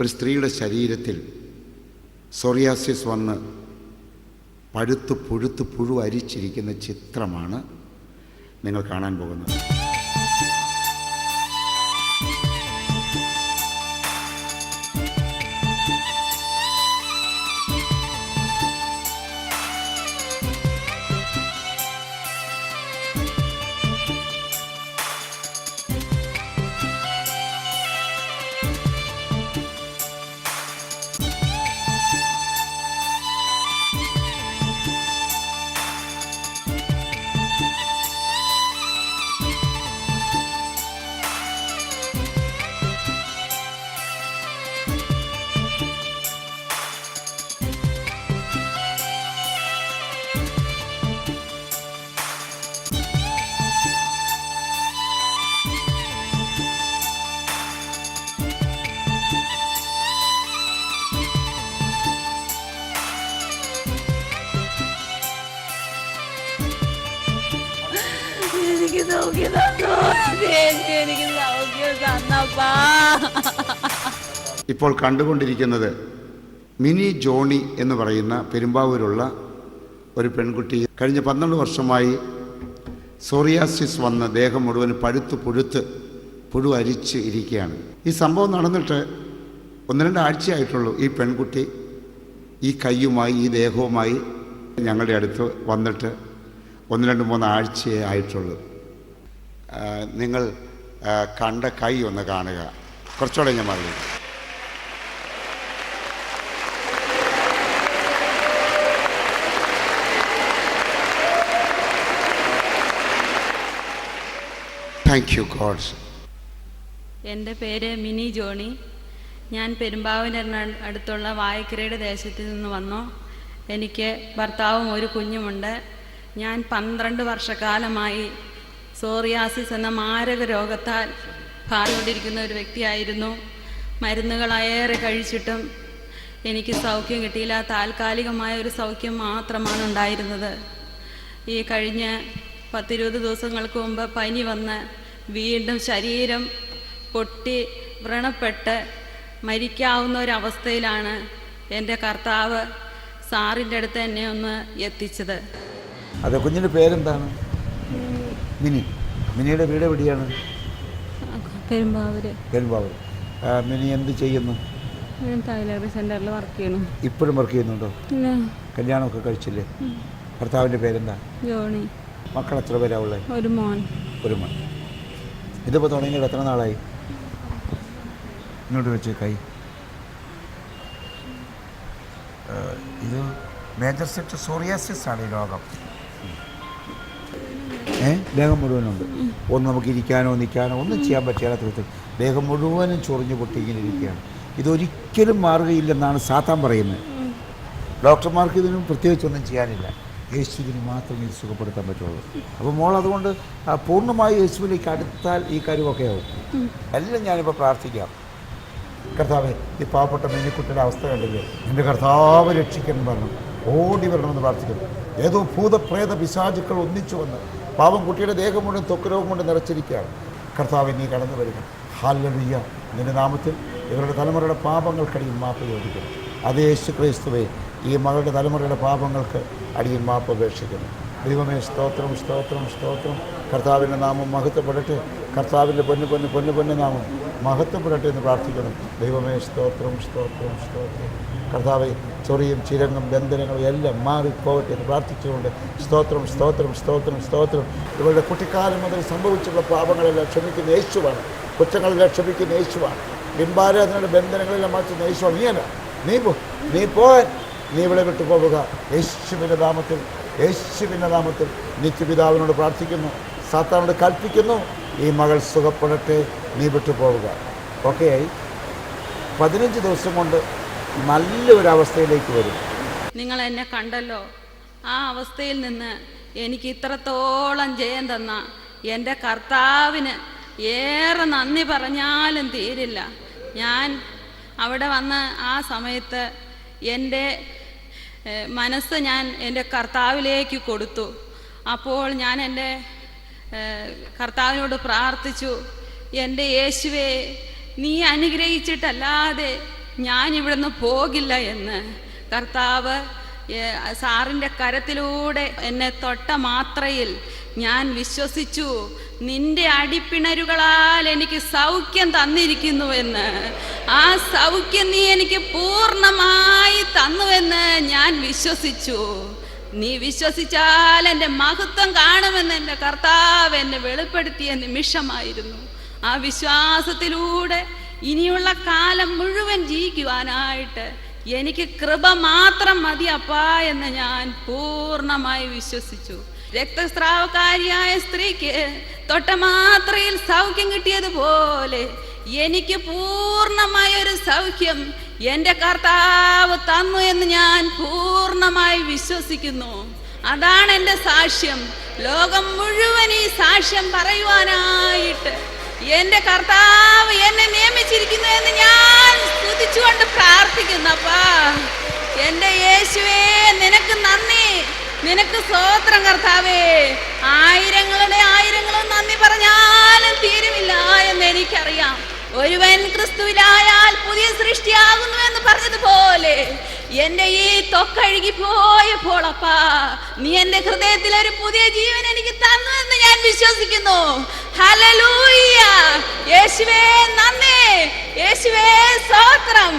ഒരു സ്ത്രീയുടെ ശരീരത്തിൽ സോറിയാസിസ് വന്ന് പഴുത്ത് പുഴുത്ത് പുഴു അരിച്ചിരിക്കുന്ന ചിത്രമാണ് നിങ്ങൾ കാണാൻ പോകുന്നത്. ഇപ്പോൾ കണ്ടുകൊണ്ടിരിക്കുന്നത് മിനി ജോണി എന്ന് പറയുന്ന പെരുമ്പാവൂരുള്ള ഒരു പെൺകുട്ടി കഴിഞ്ഞ 12 വർഷമായി സോറിയാസിസ് വന്ന് ദേഹം മുഴുവൻ പഴുത്ത് പുഴുത്ത് പുഴു അരിച്ച് ഇരിക്കുകയാണ്. ഈ സംഭവം നടന്നിട്ട് 1-2 ആഴ്ചയായിട്ടുള്ളൂ. ഈ പെൺകുട്ടി ഈ കയ്യുമായി ഈ ദേഹവുമായി ഞങ്ങളുടെ അടുത്ത് വന്നിട്ട് 1-2-3 ആഴ്ചയേ ആയിട്ടുള്ളൂ. നിങ്ങൾ കണ്ട കൈ ഒന്ന് കാണുക. കുറച്ചുകൂടെ ഞാൻ പറഞ്ഞു. Thank you God. എൻ്റെ പേര് മിനി ജോണി. ഞാൻ പെരുമ്പാവൂരിന് അടുത്തുള്ള വായക്കരയുടെ ദേശത്ത് നിന്ന് വന്നു. എനിക്ക് ഭർത്താവും ഒരു കുഞ്ഞുമുണ്ട്. ഞാൻ 12 വർഷക്കാലമായി സോറിയാസിസ് എന്ന മാരക രോഗത്താൽ ഭാരപ്പെട്ടിരിക്കുന്ന ഒരു വ്യക്തിയായിരുന്നു. മരുന്നുകളേറെ കഴിച്ചിട്ടും എനിക്ക് സൗഖ്യം കിട്ടിയില്ല. താൽക്കാലികമായ ഒരു സൗഖ്യം മാത്രമാണ് ഉണ്ടായിരുന്നത്. ഈ കഴിഞ്ഞ 10-20 ദിവസങ്ങൾക്ക് മുമ്പ് പനി വന്ന് വീണ്ടും ശരീരം പൊട്ടി വ്രണപ്പെട്ട് മരിക്കാവുന്ന ഒരവസ്ഥയിലാണ് എൻ്റെ കർത്താവ് സാറിൻ്റെ അടുത്ത് എന്നെ ഒന്ന് എത്തിച്ചത്. അതെ, കുഞ്ഞിൻ്റെ പേരെന്താണ്? മിനി. മിനിയുടെ വീട് എവിടെയാണ്? പെരുമ്പാവൂർ. മിനി എന്ത് ചെയ്യുന്നു? ടൈലറി സെൻ്ററിൽ വർക്ക് ചെയ്യുന്നു. ഇപ്പോഴും വർക്ക് ചെയ്യുന്നുണ്ടോ? കല്യാണമൊക്കെ കഴിച്ചില്ലേ? ഭർത്താവിൻ്റെ പേരെന്താ? ജോണി. മക്കൾ എത്ര പേരാ ഉള്ളത്? ഒരു മോൻ. ഇതിപ്പോൾ തുടങ്ങിയിട്ട് എത്ര നാളായി? ഇങ്ങോട്ട് വെച്ച് കൈ. ഇത് മേജർ സെറ്റ് സോറിയാസിസ് ആണ് ഈ രോഗം. ദേഹം മുഴുവനുണ്ട്. ഒന്ന് നമുക്ക് ഇരിക്കാനോ നിൽക്കാനോ ഒന്നും ചെയ്യാൻ പറ്റിയാത്ത വിധത്തിൽ ദേഹം മുഴുവനും ചൊറിഞ്ഞു പൊട്ടി ഇങ്ങനെ ഇരിക്കുകയാണ്. ഇതൊരിക്കലും മാറുകയില്ലെന്നാണ് സാത്താൻ പറയുന്നത്. ഡോക്ടർമാർക്ക് ഇതിനും പ്രത്യേകിച്ചൊന്നും ചെയ്യാനില്ല. യേശുവിന് മാത്രമേ ഇത് സുഖപ്പെടുത്താൻ പറ്റുള്ളൂ. അപ്പോൾ മോൾ അതുകൊണ്ട് പൂർണ്ണമായി യേശുവിലേക്ക് അടുത്താൽ ഈ കാര്യമൊക്കെ ആവും. എല്ലാം ഞാനിപ്പോൾ പ്രാർത്ഥിക്കാം. കർത്താവേ, ഈ പാവപ്പെട്ട മിനിക്കുട്ടിയുടെ അവസ്ഥ കണ്ടില്ലേ? എൻ്റെ കർത്താവ് രക്ഷിക്കണം പറഞ്ഞു ഓടി വരണമെന്ന് പ്രാർത്ഥിക്കുന്നു. ഏതോ ഭൂതപ്രേത പിശാചുക്കൾ ഒന്നിച്ചു വന്ന് പാവം കുട്ടിയുടെ ദേഹം മുഴുവൻ ത്വക്ക് രോഗം കൊണ്ട് നിറച്ചിരിക്കുകയാണ്. കർത്താവേ, നീ കടന്നു വരിക. ഹല്ലേലൂയ. നിന്റെ നാമത്തിൽ ഇവരുടെ തലമുറയുടെ പാപങ്ങൾക്കടിയിൽ മാപ്പ് ചോദിക്കുന്നു. അതേ യേശു ക്രിസ്തുവേ, ഈ മകളുടെ തലമുറയുടെ പാപങ്ങൾക്ക് അടിയിൽ മാപ്പ് അപേക്ഷിക്കുന്നു. ദൈവമേ, സ്തോത്രം സ്തോത്രം സ്തോത്രം. കർത്താവിൻ്റെ നാമം മഹത്വപ്പെടട്ടെ. കർത്താവിൻ്റെ പൊന്നു നാമം മഹത്വപ്പെടട്ടെ എന്ന് പ്രാർത്ഥിക്കണം. ദൈവമേ, സ്തോത്രം സ്തോത്രം സ്തോത്രം. കർത്താവെ, ചൊറിയും ചിരങ്ങും ബന്ധനങ്ങളും എല്ലാം മാറിപ്പോകട്ടെ എന്ന് പ്രാർത്ഥിച്ചുകൊണ്ട് സ്തോത്രം സ്തോത്രം സ്തോത്രം സ്തോത്രം. ഇവരുടെ കുട്ടിക്കാലം മുതൽ സംഭവിച്ചുള്ള പാപങ്ങളെല്ലാം ക്ഷമിക്കുന്ന യേശുവാണ്. കുറ്റങ്ങളെല്ലാം ക്ഷമിക്കുന്ന യേശുവാണ്. ബിംബാരാധനയുടെ ബന്ധനങ്ങളെല്ലാം മാറ്റുന്ന യേശുവാണ്. നീ പോകാൻ നീ ഇവിടെ വിട്ടു പോവുക. യേശുവിൻ്റെ നാമത്തിൽ നിത്യപിതാവിനോട് പ്രാർത്ഥിക്കുന്നു. സാത്താനോട് കൽപ്പിക്കുന്നു, ഈ മകൾ സുഖപ്പെടട്ടെ, നീ വിട്ടു പോവുക. ഓക്കെയായി 15 ദിവസം കൊണ്ട് നല്ലൊരവസ്ഥയിലേക്ക് വരും. നിങ്ങൾ എന്നെ കണ്ടല്ലോ. ആ അവസ്ഥയിൽ നിന്ന് എനിക്ക് ഇത്രത്തോളം ജയം തന്ന എൻ്റെ കർത്താവിന് ഏറെ നന്ദി പറഞ്ഞാലും തീരില്ല. ഞാൻ അവിടെ വന്ന് ആ സമയത്ത് എൻ്റെ മനസ്സ് ഞാൻ എൻ്റെ കർത്താവിലേക്ക് കൊടുത്തു. അപ്പോൾ ഞാൻ എൻ്റെ കർത്താവിനോട് പ്രാർത്ഥിച്ചു, എൻ്റെ യേശുവേ, നീ അനുഗ്രഹിച്ചിട്ടല്ലാതെ ഞാൻ ഇവിടുന്ന് പോകില്ല എന്ന്. കർത്താവ് സാറിൻ്റെ കരത്തിലൂടെ എന്നെ തൊട്ട മാത്രയിൽ ഞാൻ വിശ്വസിച്ചു, നിന്റെ അടിപ്പിണരുകളാൽ എനിക്ക് സൗഖ്യം തന്നിരിക്കുന്നുവെന്ന്. ആ സൗഖ്യം നീ എനിക്ക് പൂർണ്ണമായി തന്നുവെന്ന് ഞാൻ വിശ്വസിച്ചു. നീ വിശ്വസിച്ചാൽ എൻ്റെ മഹത്വം കാണുമെന്ന് എൻ്റെ കർത്താവ് എന്നെ വെളിപ്പെടുത്തിയ നിമിഷമായിരുന്നു. ആ വിശ്വാസത്തിലൂടെ ഇനിയുള്ള കാലം മുഴുവൻ ജീവിക്കുവാനായിട്ട് എനിക്ക് കൃപ മാത്രം മതി അപ്പാ എന്ന് ഞാൻ പൂർണ്ണമായി വിശ്വസിച്ചു. രക്തസ്രാവക്കാരിയായ സ്ത്രീക്ക് തൊട്ട മാത്രയിൽ സൗഖ്യം കിട്ടിയതുപോലെ എനിക്ക് പൂർണ്ണമായ ഒരു സൗഖ്യം എൻ്റെ കർത്താവ് തന്നു എന്ന് ഞാൻ പൂർണ്ണമായി വിശ്വസിക്കുന്നു. അതാണ് എൻ്റെ സാക്ഷ്യം. ലോകം മുഴുവൻ ഈ സാക്ഷ്യം പറയുവാനായിട്ട് എൻ്റെ കർത്താവ് എന്നെ നിയമിച്ചിരിക്കുന്നു എന്ന് ഞാൻ സ്തുതിച്ചുകൊണ്ട് പ്രാർത്ഥിക്കുന്നപ്പാ. എൻ്റെ യേശുവേ, നിനക്ക് നന്ദി, നിനക്ക് സ്തോത്രം കർത്താവേ. ആയിരങ്ങളുടെ ആയിരങ്ങളും നന്ദി പറഞ്ഞാലും തീരുമില്ല എന്ന് എനിക്കറിയാം. ഒരുവൻ ക്രിസ്തുവിലായാൽ പുതിയ സൃഷ്ടിയാകുന്നു എന്ന് പറഞ്ഞതുപോലെ എൻ്റെ ഈ തൊക്കഴുകി പോയപ്പോൾ അപ്പാ, നീ എൻ്റെ ഹൃദയത്തിൽ ഒരു പുതിയ ജീവൻ എനിക്ക് തന്നു എന്ന് ഞാൻ വിശ്വസിക്കുന്നു. ഹല്ലേലൂയ. യേശുവേ നന്ദി, യേശുവേ സ്തോത്രം.